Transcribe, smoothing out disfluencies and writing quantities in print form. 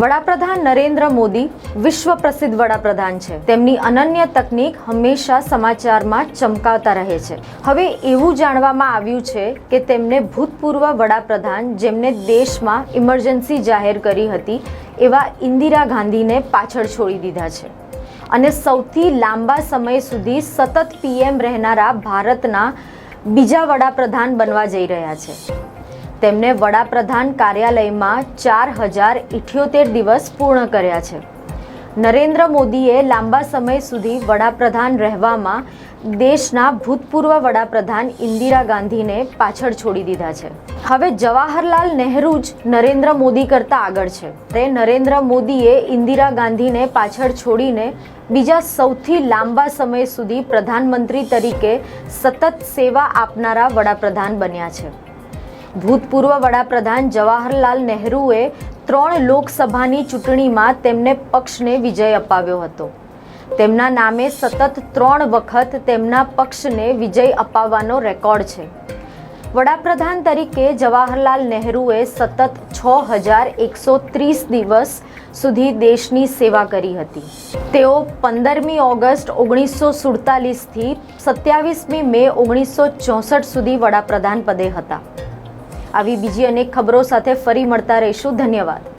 વડાપ્રધાન નરેન્દ્ર મોદી વિશ્વ પ્રસિદ્ધ વડાપ્રધાન છે. તેમની અનન્ય તકનીક હંમેશા સમાચારમાં ચમકાવતા રહે છે. હવે એવું જાણવામાં આવ્યું છે કે તેમને ભૂતપૂર્વ વડાપ્રધાન જેમને દેશમાં ઇમરજન્સી જાહેર કરી હતી એવા ઇન્દિરા ગાંધીને પાછળ છોડી દીધા છે અને સૌથી લાંબા સમય સુધી સતત પીએમ રહેનારા ભારતના બીજા વડાપ્રધાન બનવા જઈ રહ્યા છે. તેમને વડાપ્રધાન કાર્યાલયમાં 4078 દિવસ પૂર્ણ કર્યા છે. નરેન્દ્ર મોદીએ લાંબા સમય સુધી વડાપ્રધાન રહેવામાં દેશના ભૂતપૂર્વ વડાપ્રધાન ઇન્દિરા ગાંધીને પાછળ છોડી દીધા છે. હવે જવાહરલાલ નહેરુ જ નરેન્દ્ર મોદી કરતાં આગળ છે. તે નરેન્દ્ર મોદીએ ઇન્દિરા ગાંધીને પાછળ છોડીને બીજા સૌથી લાંબા સમય સુધી પ્રધાનમંત્રી તરીકે સતત સેવા આપનારા વડાપ્રધાન બન્યા છે. ભૂતપૂર્વ વડાપ્રધાન જવાહરલાલ નહેરુએ 3 લોકસભાની ચૂંટણીમાં તેમને પક્ષને વિજય અપાવ્યો હતો. તેમના નામે સતત 3 વખત તેમના પક્ષને વિજય અપાવવાનો રેકોર્ડ છે. વડાપ્રધાન તરીકે જવાહરલાલ નહેરુએ સતત 6130 દિવસ સુધી દેશની સેવા કરી હતી. તેઓ 15મી ઓગસ્ટ 1947થી 27મી મે 1964 સુધી વડાપ્રધાન પદે હતા. આવી બીજી અનેક ખબરો સાથે ફરી મળતા રહીશું. ધન્યવાદ.